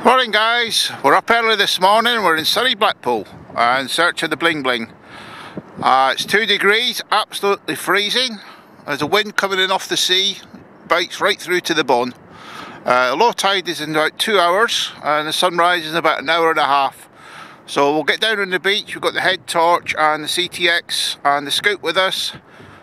Morning guys, we're up early this morning. We're in sunny Blackpool in search of the Bling Bling. It's 2 degrees, absolutely freezing. There's a wind coming in off the sea, bites right through to the bone. Low tide is in about 2 hours and the sunrise is in about an hour and a half. So we'll get down on the beach. We've got the head torch and the CTX and the scoop with us.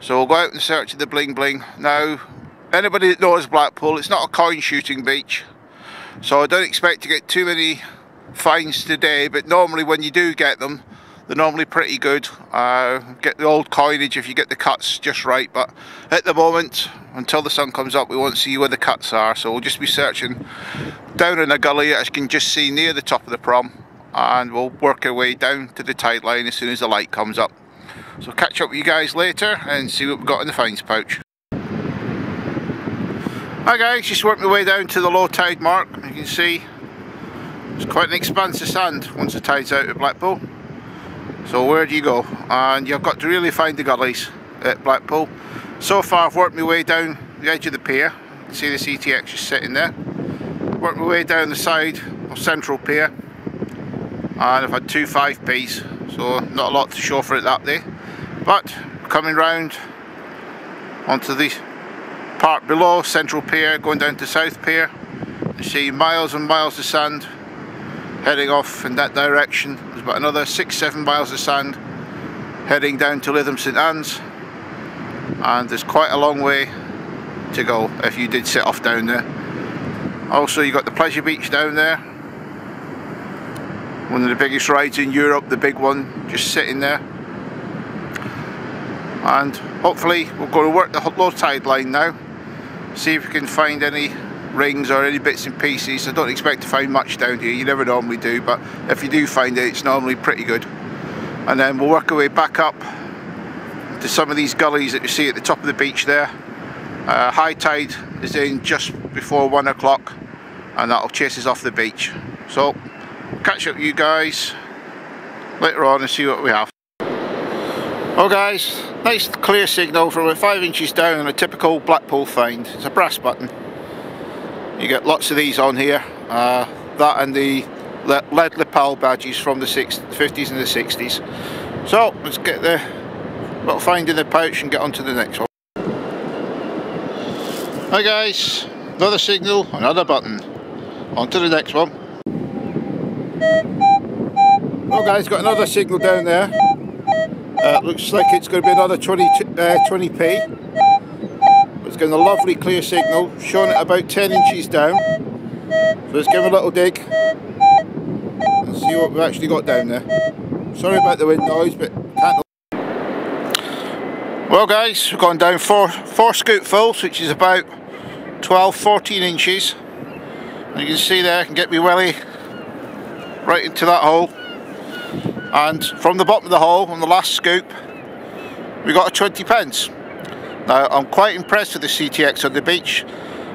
So we'll go out in search of the Bling Bling. Now, anybody that knows Blackpool, it's not a coin shooting beach. So I don't expect to get too many finds today, but normally when you do get them, they're normally pretty good. Get the old coinage if you get the cuts just right, but at the moment, until the sun comes up, we won't see where the cuts are, so we'll just be searching down in a gully, as you can just see near the top of the prom, and we'll work our way down to the tide line as soon as the light comes up. So catch up with you guys later and see what we've got in the finds pouch. Hi guys, just worked my way down to the low tide mark. You can see it's quite an expanse of sand once the tide's out at Blackpool. So where do you go? And you've got to really find the gullies at Blackpool. So far I've worked my way down the edge of the pier. You can see the CTX just sitting there. Worked my way down the side of Central Pier. And I've had 2 5p's, so not a lot to show for it that day. But coming round onto the part below Central Pier, going down to South Pier, you see miles and miles of sand heading off in that direction. There's about another 6-7 miles of sand heading down to Lytham St Anne's, and there's quite a long way to go if you did set off down there. Also, you got the Pleasure Beach down there, one of the biggest rides in Europe, the big one just sitting there. And hopefully we're going to work the low tide line now, see if we can find any rings or any bits and pieces. I don't expect to find much down here, you never normally do, but if you do find it, it's normally pretty good. And then we'll work our way back up to some of these gullies that you see at the top of the beach there. High tide is in just before 1 o'clock and that'll chase us off the beach. So catch up with you guys later on and see what we have. Well guys, nice clear signal from about 5 inches down on a typical Blackpool find. It's a brass button. You get lots of these on here. That and the lead lapel badges from the 50s and the 60s. So let's get the little find in the pouch and get on to the next one. Hi guys, another signal, another button. On to the next one. Well guys, got another signal down there. Looks like it's going to be another 20p. It's getting a lovely clear signal, showing it about 10 inches down. So let's give it a little dig and see what we've actually got down there. Sorry about the wind noise, but can't. Well guys, we've gone down four scoopfuls, which is about 12-14 inches. And you can see there, I can get my welly right into that hole. And from the bottom of the hole, on the last scoop, we got a 20p. Now, I'm quite impressed with the CTX on the beach.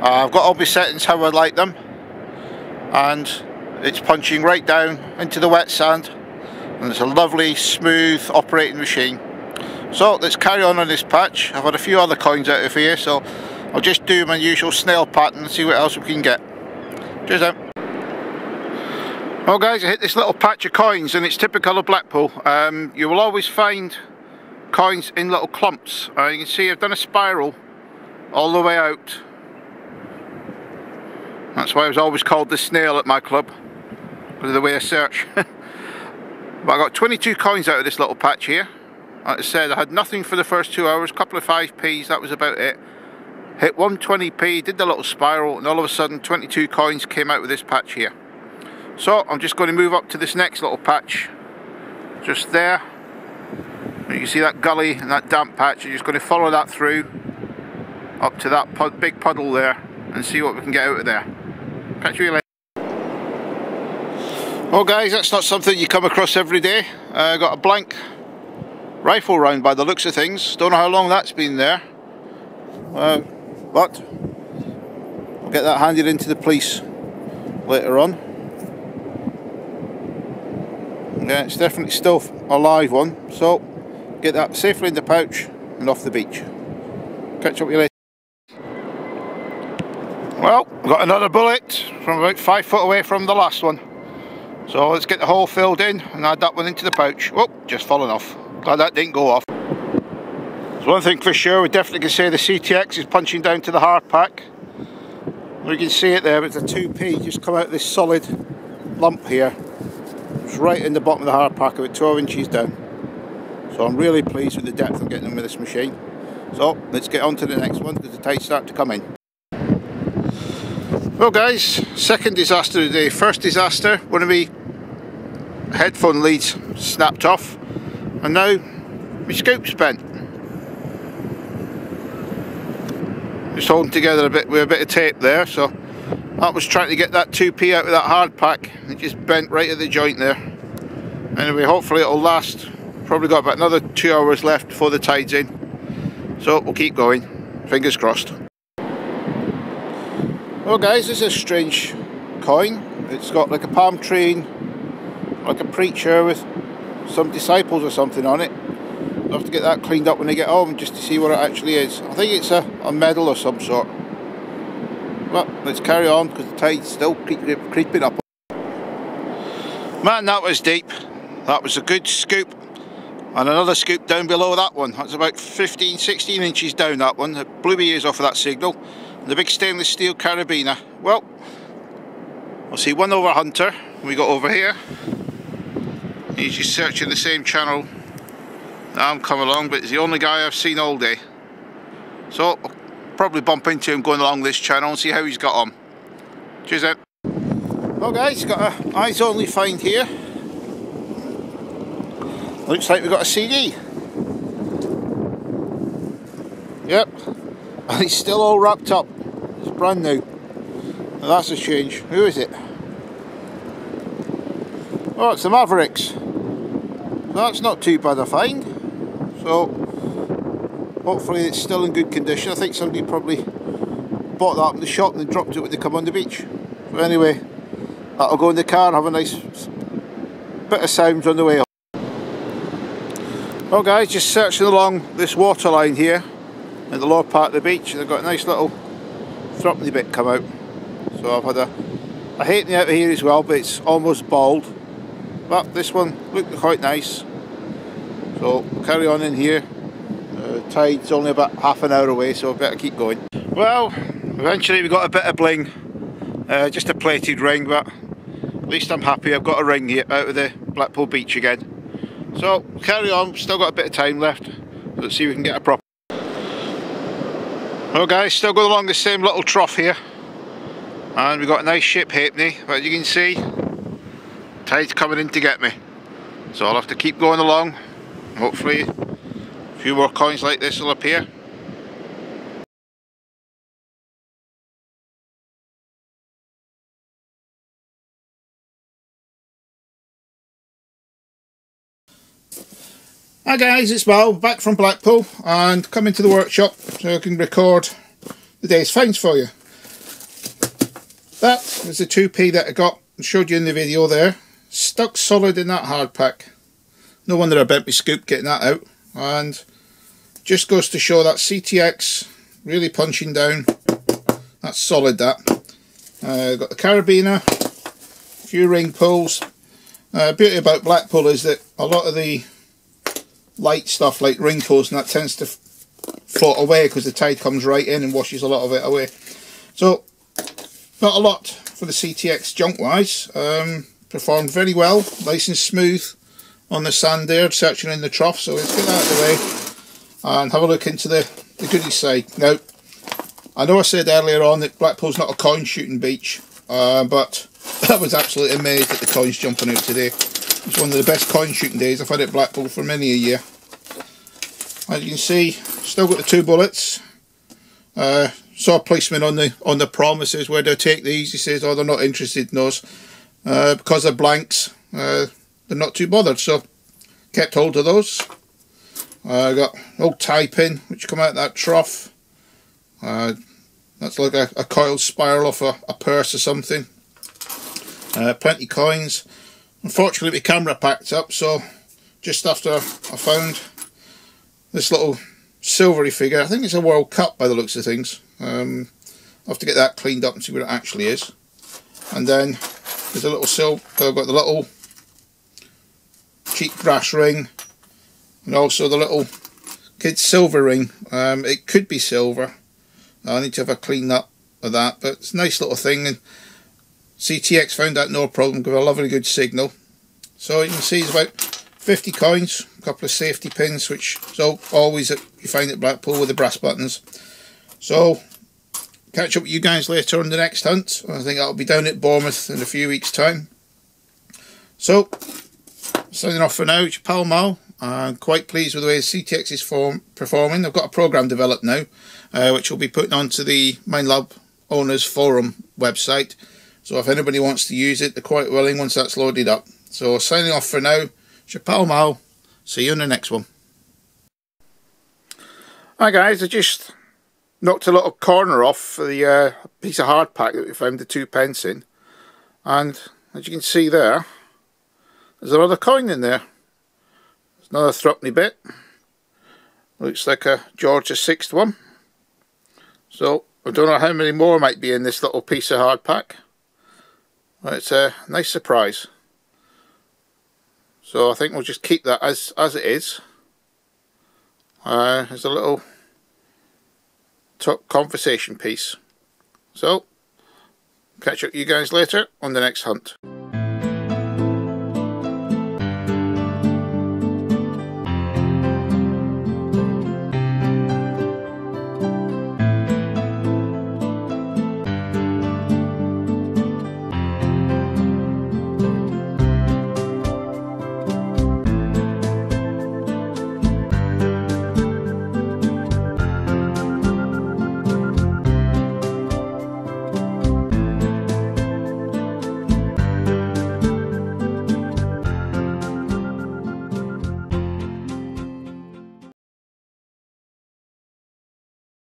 I've got all my settings how I like them, and it's punching right down into the wet sand, and it's a lovely, smooth operating machine. So let's carry on this patch. I've had a few other coins out of here, so I'll just do my usual snail pattern and see what else we can get. Cheers out. Well guys, I hit this little patch of coins and it's typical of Blackpool. You will always find coins in little clumps. You can see I've done a spiral all the way out. That's why I was always called the snail at my club, because of the way I search. But I got 22 coins out of this little patch here. Like I said, I had nothing for the first 2 hours, a couple of 5p's, that was about it. Hit 120p, did the little spiral, and all of a sudden 22 coins came out with this patch here. So I'm just going to move up to this next little patch, just there. You can see that gully and that damp patch. I'm just going to follow that through up to that big puddle there and see what we can get out of there. Catch you later. Well guys, that's not something you come across every day. I got a blank rifle round by the looks of things. Don't know how long that's been there, but I'll get that handed in to the police later on. Yeah, it's definitely still a live one, so get that safely in the pouch and off the beach. Catch up with you later. Well, Got another bullet from about 5 foot away from the last one. So let's get the hole filled in and add that one into the pouch. Oh, just fallen off. Glad that didn't go off. There's one thing for sure, we definitely can say the CTX is punching down to the hard pack. You can see it there, but it's a 2p just come out of this solid lump here. It's right in the bottom of the hard pack, about 12 inches down. So I'm really pleased with the depth I'm getting with this machine. So let's get on to the next one because the tides start to come in. Well guys, second disaster of the day. First disaster, one of my headphone leads snapped off, and now my scoop's bent. Just holding together a bit with a bit of tape there, so that was trying to get that 2p out of that hard pack. It just bent right at the joint there. Anyway, hopefully it'll last. Probably got about another 2 hours left before the tide's in. So we'll keep going. Fingers crossed. Well guys, this is a strange coin. It's got like a palm tree, like a preacher with some disciples or something on it. I'll have to get that cleaned up when I get home just to see what it actually is. I think it's a medal of some sort. Well, let's carry on because the tide's still creeping up. Man, that was deep. That was a good scoop. And another scoop down below that one. That's about 15-16 inches down, that one. It blew my ears off of that signal. And the big stainless steel carabiner. Well, I'll see one over hunter. We got over here. He's just searching the same channel that I'm coming along, but he's the only guy I've seen all day. So I'll probably bump into him going along this channel and see how he's got on. Cheers then. Well guys, got a eyes only find here. Looks like we've got a CD. Yep. And it's still all wrapped up. It's brand new. Now that's a change. Who is it? Oh, it's the Mavericks. That's not too bad a find. So hopefully it's still in good condition. I think somebody probably bought that up in the shop and then dropped it when they come on the beach. So anyway, that'll go in the car and have a nice bit of sounds on the way up. Well guys, just searching along this water line here at the lower part of the beach, and I've got a nice little threepenny bit come out. So I've had a halfpenny out of here as well, but it's almost bald. But this one looked quite nice. So carry on in here. Tide's only about half an hour away, so I better keep going. Well, eventually we got a bit of bling. Just a plated ring, but at least I'm happy I've got a ring here out of the Blackpool beach again. So carry on, still got a bit of time left. Let's see if we can get a proper. Well guys, still going along the same little trough here. And we've got a nice ship halfpenny, but as you can see, tide's coming in to get me. So I'll have to keep going along. Hopefully a few more coins like this will appear. Hi guys, it's Mal, back from Blackpool and come into the workshop so I can record the day's finds for you. That is the 2p that I got and showed you in the video there. Stuck solid in that hard pack. No wonder I bent my scoop getting that out. And just goes to show that CTX really punching down. That's solid, that. Got the carabiner, a few ring pulls. Beauty about Blackpool is that a lot of the light stuff like ring pulls and that tends to float away because the tide comes right in and washes a lot of it away. So not a lot for the CTX junk wise. Performed very well, nice and smooth on the sand there, searching in the trough. So let's get that out of the way and have a look into the goodies side. Now, I know I said earlier on that Blackpool's not a coin shooting beach, but I was absolutely amazed at the coins jumping out today. It's one of the best coin shooting days I've had at Blackpool for many a year. As you can see, still got the 2 bullets. Saw a policeman on the promises, where do I take these? He says, oh, they're not interested in those. Because they're blanks, they're not too bothered, so kept hold of those. Got old tie pin, which come out of that trough. That's like a coiled spiral off a purse or something. Plenty coins. Unfortunately, the camera packed up, so just after I found this little silvery figure, I think it's a World Cup by the looks of things. I'll have to get that cleaned up and see what it actually is. And then there's a little I've got the little cheap brass ring, and also the little kid's silver ring. It could be silver. I need to have a clean up of that, but it's a nice little thing, and CTX found that no problem, give a lovely good signal. So you can see it's about 50 coins, a couple of safety pins, which is always you find at Blackpool with the brass buttons. So catch up with you guys later on the next hunt. I think I'll be down at Bournemouth in a few weeks' time. So signing off for now, it's your pal Mal. I'm quite pleased with the way the CTX is performing. I've got a program developed now, which we'll be putting onto the Minelab Owners Forum website. So if anybody wants to use it, they're quite willing once that's loaded up. So signing off for now, it's your pal Mal. See you in the next one. Hi guys, I just knocked a little corner off the piece of hard pack that we found the 2 pence in, and as you can see there, there's another coin in there. There's another threepenny bit. Looks like a George VI one. So I don't know how many more might be in this little piece of hard pack, but it's a nice surprise. So I think we'll just keep that as it is. There's a little conversation piece. So catch up with you guys later on the next hunt.